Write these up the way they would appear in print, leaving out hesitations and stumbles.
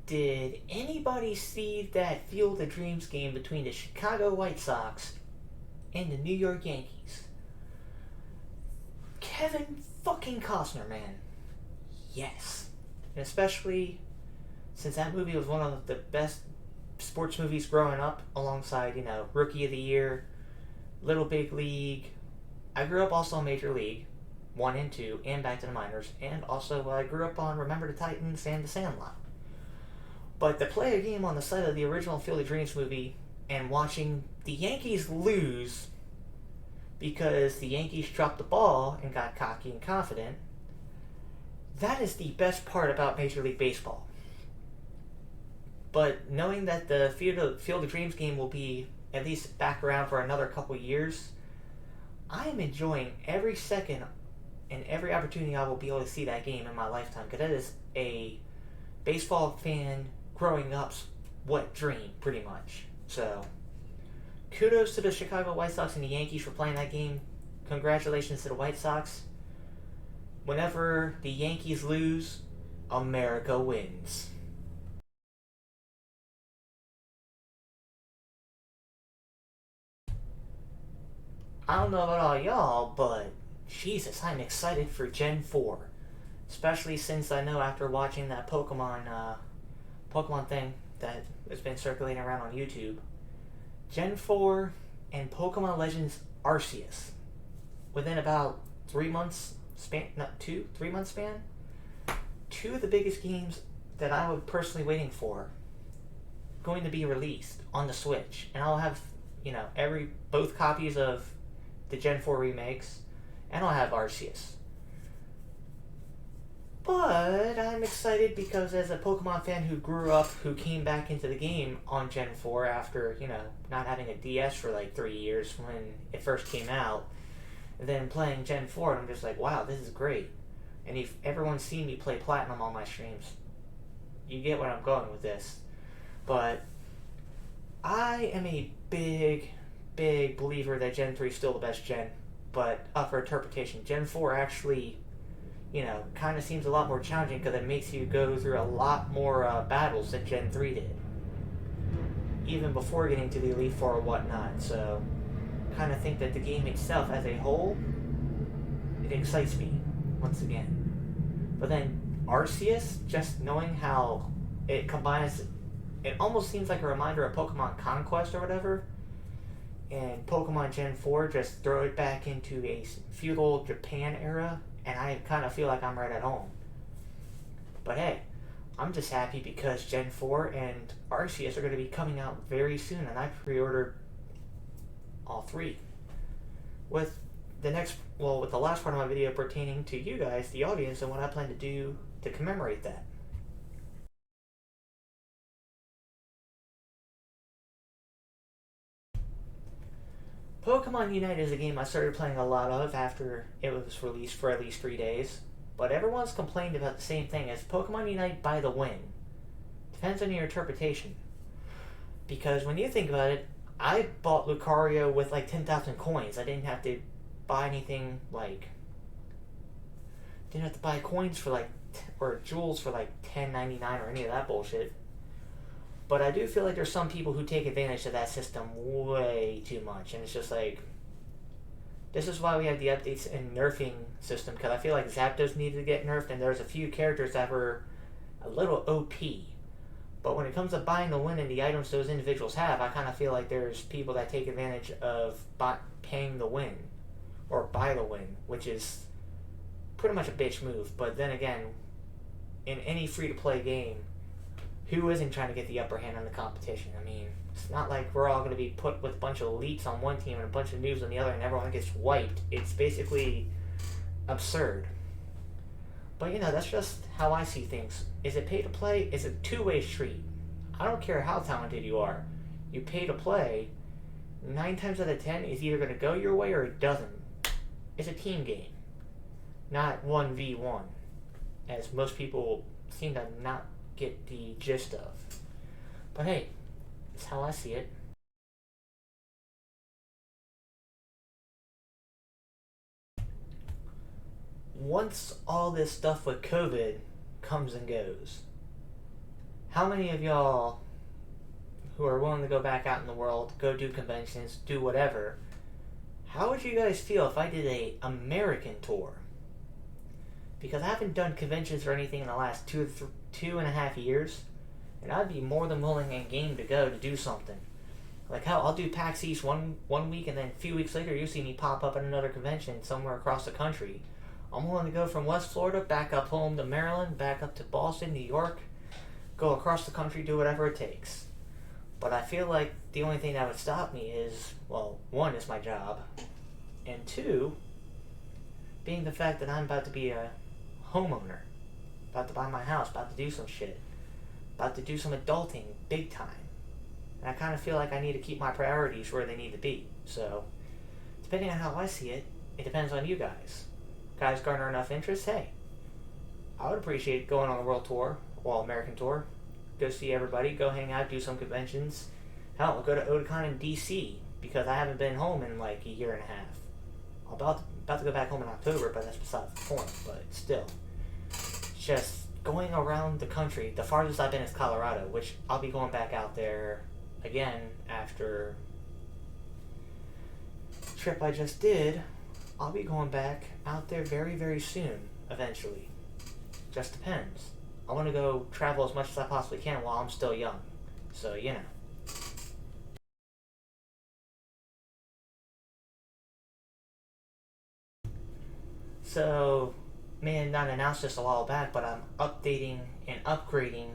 Did anybody see that Field of Dreams game between the Chicago White Sox and the New York Yankees? Kevin fucking Costner, man. Yes. And especially since that movie was one of the best sports movies growing up, alongside, Rookie of the Year, Little Big League. I grew up also on Major League 1 and 2, and Back to the Minors, and also I grew up on Remember the Titans and The Sandlot. But to play a game on the set of the original Field of Dreams movie and watching the Yankees lose because the Yankees dropped the ball and got cocky and confident, that is the best part about Major League Baseball. But knowing that the Field of Dreams game will be at least back around for another couple years, I am enjoying every second and every opportunity I will be able to see that game in my lifetime, because that is a baseball fan growing up's wet dream, pretty much. So, kudos to the Chicago White Sox and the Yankees for playing that game. Congratulations to the White Sox. Whenever the Yankees lose, America wins. I don't know about all y'all, but Jesus, I'm excited for Gen 4. Especially since I know after watching that Pokemon thing that has been circulating around on YouTube, Gen 4 and Pokemon Legends Arceus, within about 3 months span, not 3 months span, two of the biggest games that I was personally waiting for going to be released on the Switch. And I'll have, both copies of the Gen 4 remakes, and I'll have Arceus. But I'm excited because as a Pokemon fan who grew up, who came back into the game on Gen 4 after, not having a DS for like 3 years when it first came out, and then playing Gen 4, and I'm just like, wow, this is great. And if everyone's seen me play Platinum on my streams, you get where I'm going with this. But I am a big believer that Gen 3 is still the best gen, but up for interpretation. Gen 4 actually, kind of seems a lot more challenging because it makes you go through a lot more battles than Gen 3 did, even before getting to the Elite Four or whatnot. So, kind of think that the game itself as a whole, it excites me, once again. But then Arceus, just knowing how it combines, it almost seems like a reminder of Pokemon Conquest or whatever, and Pokemon Gen 4 just throw it back into a feudal Japan era, and I kind of feel like I'm right at home. But hey, I'm just happy because Gen 4 and Arceus are going to be coming out very soon, and I pre-ordered all three. With the last part of my video pertaining to you guys, the audience, and what I plan to do to commemorate that. Pokemon Unite is a game I started playing a lot of after it was released for at least 3 days, but everyone's complained about the same thing as Pokemon Unite by the win. Depends on your interpretation. Because when you think about it, I bought Lucario with like 10,000 coins. I didn't have to buy anything didn't have to buy coins for or jewels for like $10.99 or any of that bullshit. But I do feel like there's some people who take advantage of that system way too much, and it's just like, this is why we have the updates and nerfing system, because I feel like Zapdos needed to get nerfed, and there's a few characters that were a little OP. But when it comes to buying the win and the items those individuals have, I kind of feel like there's people that take advantage of paying the win, or buy the win, which is pretty much a bitch move. But then again, in any free-to-play game, who isn't trying to get the upper hand on the competition? I mean, it's not like we're all going to be put with a bunch of elites on one team and a bunch of noobs on the other and everyone gets wiped. It's basically absurd. But that's just how I see things. Is it pay to play? It's a two-way street. I don't care how talented you are. You pay to play, 9 times out of 10, it's either going to go your way or it doesn't. It's a team game, not 1v1, as most people seem to not get the gist of. But hey, it's how I see it. Once all this stuff with COVID comes and goes, how many of y'all who are willing to go back out in the world, go do conventions, do whatever, how would you guys feel if I did a American tour? Because I haven't done conventions or anything in the last 2.5 years, and I'd be more than willing and game to go to do something. Like hell, I'll do PAX East one week, and then a few weeks later, you'll see me pop up at another convention somewhere across the country. I'm willing to go from West Florida back up home to Maryland, back up to Boston, New York, go across the country, do whatever it takes. But I feel like the only thing that would stop me is, well, one, is my job, and two, being the fact that I'm about to be a homeowner, about to buy my house, about to do some shit, about to do some adulting big time. And I kind of feel like I need to keep my priorities where they need to be. So, depending on how I see it, it depends on you guys. Guys garner enough interest, hey, I would appreciate going on a world tour, or American tour, go see everybody, go hang out, do some conventions. Hell, I'll go to Otakon in DC, because I haven't been home in like a year and a half. I'm about to go back home in October, but that's beside the point. But still, just going around the country. The farthest I've been is Colorado, which I'll be going back out there again after the trip I just did. I'll be going back out there very, very soon, eventually. Just depends. I want to go travel as much as I possibly can while I'm still young. So, you know. So, may have not announced this a while back, but I'm updating and upgrading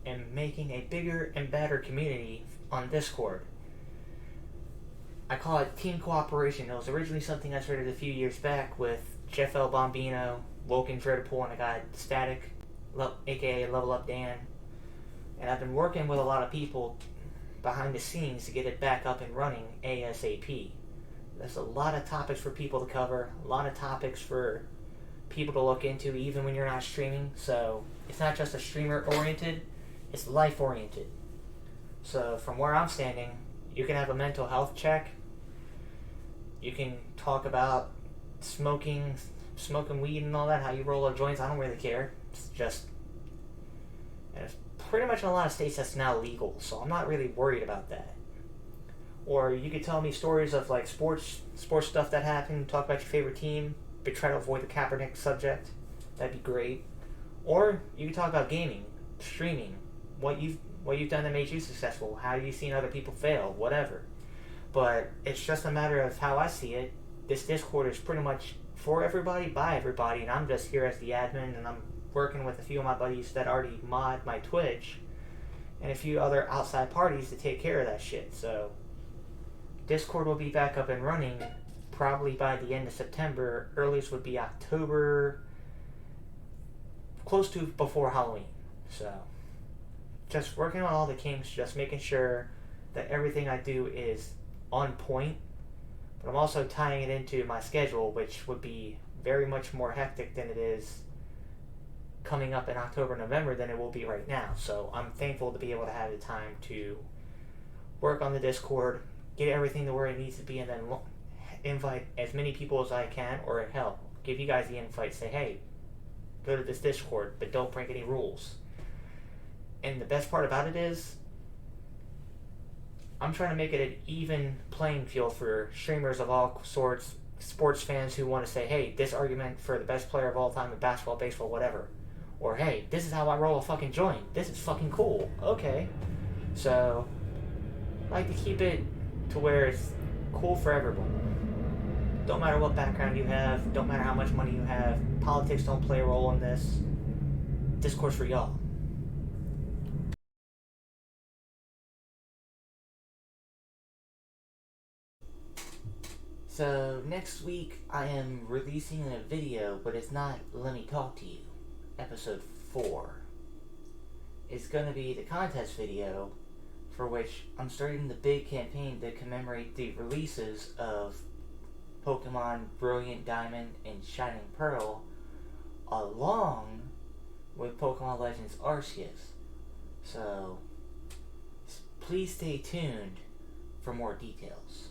and making a bigger and better community on Discord. I call it Team Cooperation. It was originally something I started a few years back with Jeff L. Bombino, Woken Dreadpool, and a guy Static, aka Level Up Dan. And I've been working with a lot of people behind the scenes to get it back up and running ASAP. There's a lot of topics for people to cover, a lot of topics for people to look into even when you're not streaming. So it's not just a streamer oriented, it's life oriented. So from where I'm standing, you can have a mental health check. You can talk about smoking weed and all that, how you roll up joints. I don't really care. It's just, and it's pretty much in a lot of states that's now legal, so I'm not really worried about that. Or you could tell me stories of like sports stuff that happened, talk about your favorite team, but try to avoid the Kaepernick subject. That'd be great. Or you could talk about gaming, streaming, what you've done that made you successful, how you've seen other people fail, whatever. But it's just a matter of how I see it. This Discord is pretty much for everybody, by everybody, and I'm just here as the admin, and I'm working with a few of my buddies that already mod my Twitch, and a few other outside parties to take care of that shit. So Discord will be back up and running probably by the end of September. Earliest would be October, close to before Halloween. So just working on all the kinks, just making sure that everything I do is on point. But I'm also tying it into my schedule, which would be very much more hectic than it is coming up in October, November than it will be right now. So I'm thankful to be able to have the time to work on the Discord, get everything to where it needs to be, and then invite as many people as I can, or hell, give you guys the invite, say, hey, go to this Discord, but don't break any rules. And the best part about it is, I'm trying to make it an even playing field for streamers of all sorts, sports fans who want to say, hey, this argument for the best player of all time in basketball, baseball, whatever. Or, hey, this is how I roll a fucking joint. This is fucking cool. Okay. So, I like to keep it to where it's cool for everyone. Don't matter what background you have, don't matter how much money you have, politics don't play a role in this. Discourse for y'all. So, next week I am releasing a video, but it's not Let Me Talk to You, episode 4. It's going to be the contest video, for which I'm starting the big campaign to commemorate the releases of Pokemon Brilliant Diamond and Shining Pearl, along with Pokemon Legends Arceus. So, please stay tuned for more details.